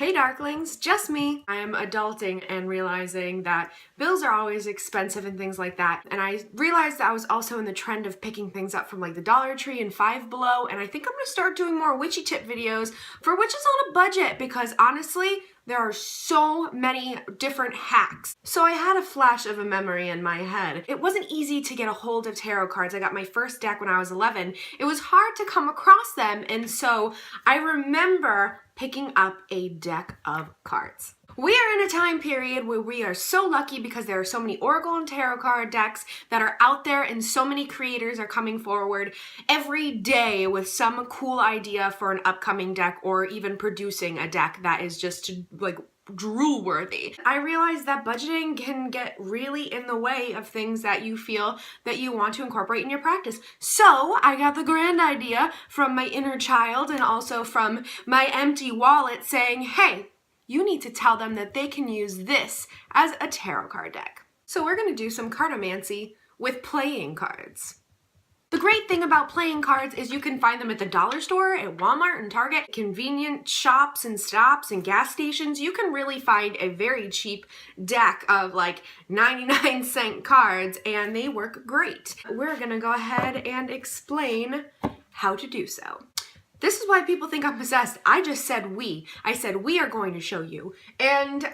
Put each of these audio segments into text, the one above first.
Hey Darklings, just me. I am adulting and realizing that bills are always expensive and things like that. And I realized that I was also in the trend of picking things up from like the Dollar Tree and Five Below. And I think I'm gonna start doing more witchy tip videos for witches on a budget because honestly, there are so many different hacks. So I had a flash of a memory in my head. It wasn't easy to get a hold of tarot cards. I got my first deck when I was 11. It was hard to come across them, and so I remember picking up a deck of cards. We are in a time period where we are so lucky because there are so many Oracle and Tarot card decks that are out there, and so many creators are coming forward every day with some cool idea for an upcoming deck or even producing a deck that is just like drool worthy. I realize that budgeting can get really in the way of things that you feel that you want to incorporate in your practice. So I got the grand idea from my inner child and also from my empty wallet saying, hey, you need to tell them that they can use this as a tarot card deck. So we're gonna do some cartomancy with playing cards. The great thing about playing cards is you can find them at the dollar store, at Walmart and Target, convenient shops and stops and gas stations. You can really find a very cheap deck of like 99-cent cards, and they work great. We're gonna go ahead and explain how to do so. This is why people think I'm possessed. I just said we. I said we are going to show you. And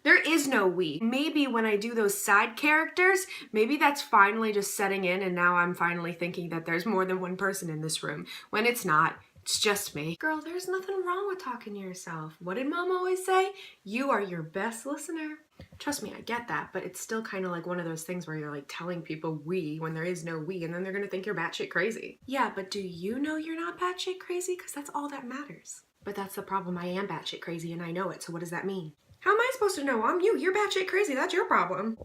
there is no we. Maybe when I do those side characters, maybe that's finally just setting in, and now I'm finally thinking that there's more than one person in this room, when it's not. It's just me. Girl, there's nothing wrong with talking to yourself. What did Mom always say? You are your best listener. Trust me, I get that, but it's still kind of like one of those things where you're like telling people we when there is no we, and then they're gonna think you're batshit crazy. Yeah, but do you know you're not batshit crazy? Because that's all that matters. But that's the problem. I am batshit crazy and I know it, so what does that mean? How am I supposed to know? I'm you. You're batshit crazy. That's your problem.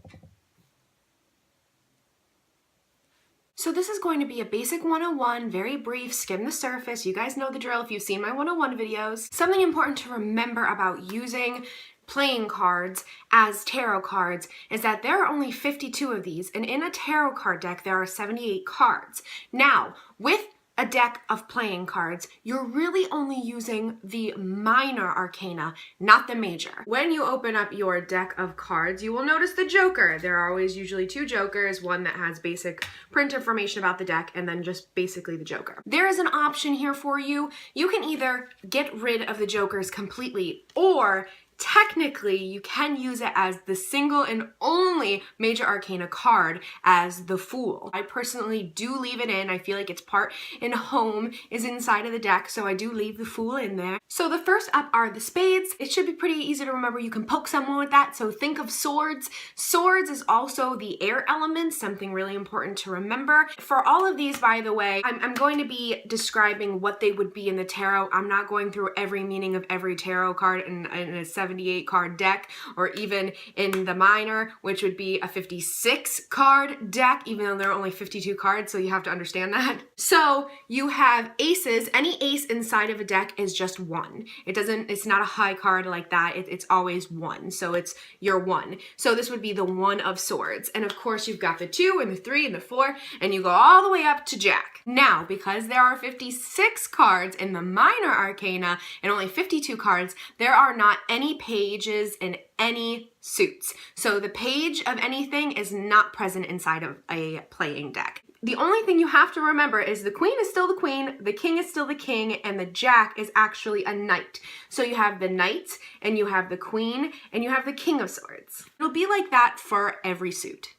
So this is going to be a basic 101, very brief, skim the surface. You guys know the drill if you've seen my 101 videos. Something important to remember about using playing cards as tarot cards is that there are only 52 of these, and in a tarot card deck there are 78 cards. Now, with a deck of playing cards, you're really only using the minor arcana, not the major. When you open up your deck of cards, you will notice the Joker. There are always usually two Jokers, one that has basic print information about the deck, and then just basically the Joker. There is an option here for you. You can either get rid of the Jokers completely, or technically, you can use it as the single and only major arcana card as the Fool. I personally do leave it in. I feel like its part in home is inside of the deck, so I do leave the Fool in there. So the first up are the Spades. It should be pretty easy to remember. You can poke someone with that, so think of swords. Swords is also the air element, something really important to remember. For all of these, by the way, I'm going to be describing what they would be in the tarot. I'm not going through every meaning of every tarot card in a 78 card deck, or even in the minor, which would be a 56 card deck, even though there are only 52 cards, so you have to understand that. So you have aces. Any ace inside of a deck is just one. It's not a high card like that. It's always one. So it's your one. So this would be the one of swords. And of course you've got the 2 and the 3 and the 4, and you go all the way up to Jack. Now, because there are 56 cards in the minor arcana and only 52 cards, there are not any pages in any suits. So the page of anything is not present inside of a playing deck. The only thing you have to remember is the queen is still the queen, the king is still the king, and the jack is actually a knight. So you have the knight, and you have the queen, and you have the king of swords. It'll be like that for every suit.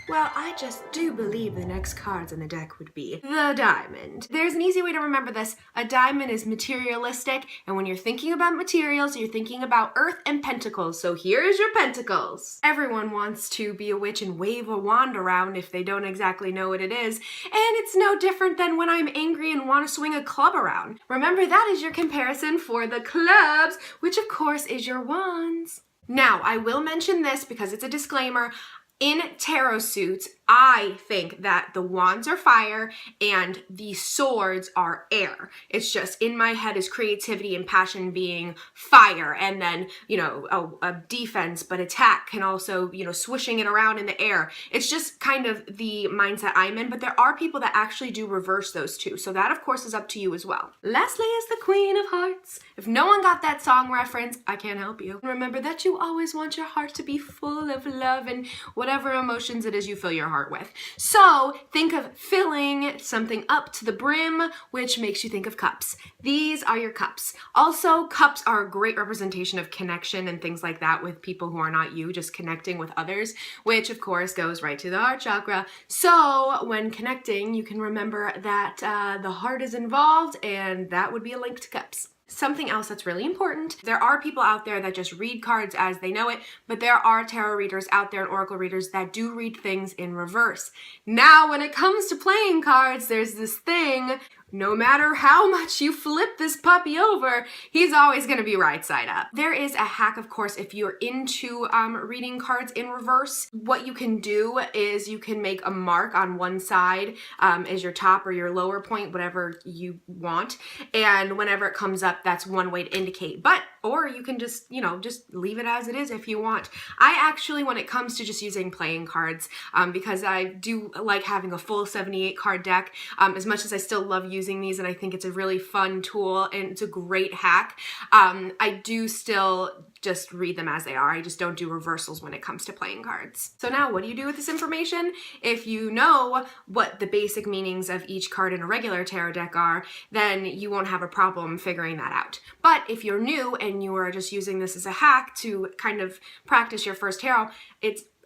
Well, I just do believe the next cards in the deck would be the diamond. There's an easy way to remember this. A diamond is materialistic, and when you're thinking about materials, you're thinking about earth and pentacles. So here's your pentacles. Everyone wants to be a witch and wave a wand around if they don't exactly know what it is, and it's no different than when I'm angry and want to swing a club around. Remember, that is your comparison for the clubs, which of course is your wands. Now, I will mention this because it's a disclaimer. In tarot suits, I think that the wands are fire and the swords are air. It's just in my head is creativity and passion being fire, and then, you know, a defense but attack can also, you know, swishing it around in the air. It's just kind of the mindset I'm in, but there are people that actually do reverse those two. So that of course is up to you as well. Leslie is the Queen of Hearts. If no one got that song reference, I can't help you. Remember that you always want your heart to be full of love and whatever emotions it is you fill your heart with. So think of filling something up to the brim, which makes you think of cups. These are your cups. Also, cups are a great representation of connection and things like that with people who are not you, just connecting with others, which of course goes right to the heart chakra. So when connecting, you can remember that the heart is involved, and that would be a link to cups. Something else that's really important, there are people out there that just read cards as they know it, but there are tarot readers out there and oracle readers that do read things in reverse. Now, when it comes to playing cards, there's this thing, no matter how much you flip this puppy over, he's always going to be right side up. There is a hack, of course, if you're into reading cards in reverse. What you can do is you can make a mark on one side as your top or your lower point, whatever you want. And whenever it comes up, that's one way to indicate. Or you can just, you know, just leave it as it is if you want. I actually, when it comes to just using playing cards, because I do like having a full 78 card deck, as much as I still love using these and I think it's a really fun tool and it's a great hack, I do still just read them as they are. I just don't do reversals when it comes to playing cards. So now what do you do with this information? If you know what the basic meanings of each card in a regular tarot deck are, then you won't have a problem figuring that out. But if you're new and you are just using this as a hack to kind of practice your first tarot,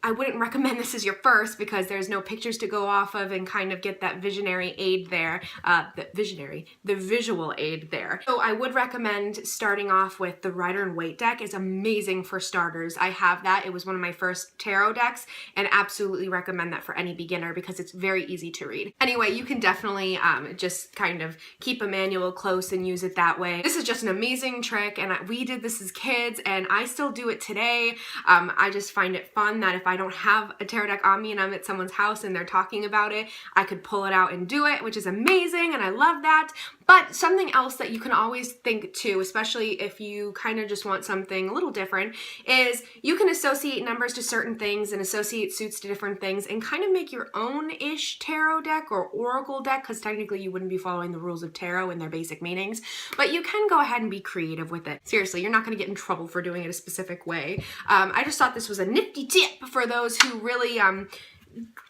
I wouldn't recommend this as your first because there's no pictures to go off of and kind of get that visionary aid there, the visual aid there. So I would recommend starting off with the Rider and Waite deck. It's amazing for starters. I have that. It was one of my first tarot decks and absolutely recommend that for any beginner because it's very easy to read. Anyway, you can definitely just kind of keep a manual close and use it that way. This is just an amazing trick, and we did this as kids and I still do it today. I just find it fun that if I don't have a tarot deck on me and I'm at someone's house and they're talking about it, I could pull it out and do it, which is amazing, and I love that. But something else that you can always think too, especially if you kind of just want something a little different, is you can associate numbers to certain things and associate suits to different things and kind of make your own-ish tarot deck or oracle deck, because technically you wouldn't be following the rules of tarot and their basic meanings, but you can go ahead and be creative with it. Seriously, you're not going to get in trouble for doing it a specific way. I just thought this was a nifty tip for those who really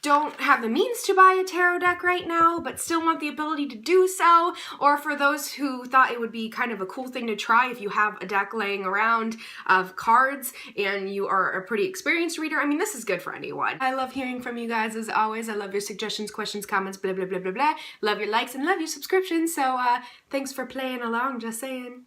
don't have the means to buy a tarot deck right now but still want the ability to do so, or for those who thought it would be kind of a cool thing to try if you have a deck laying around of cards and you are a pretty experienced reader. I mean, this is good for anyone. I love hearing from you guys as always. I love your suggestions, questions, comments, blah blah blah blah blah. Love your likes and love your subscriptions. So thanks for playing along, just saying.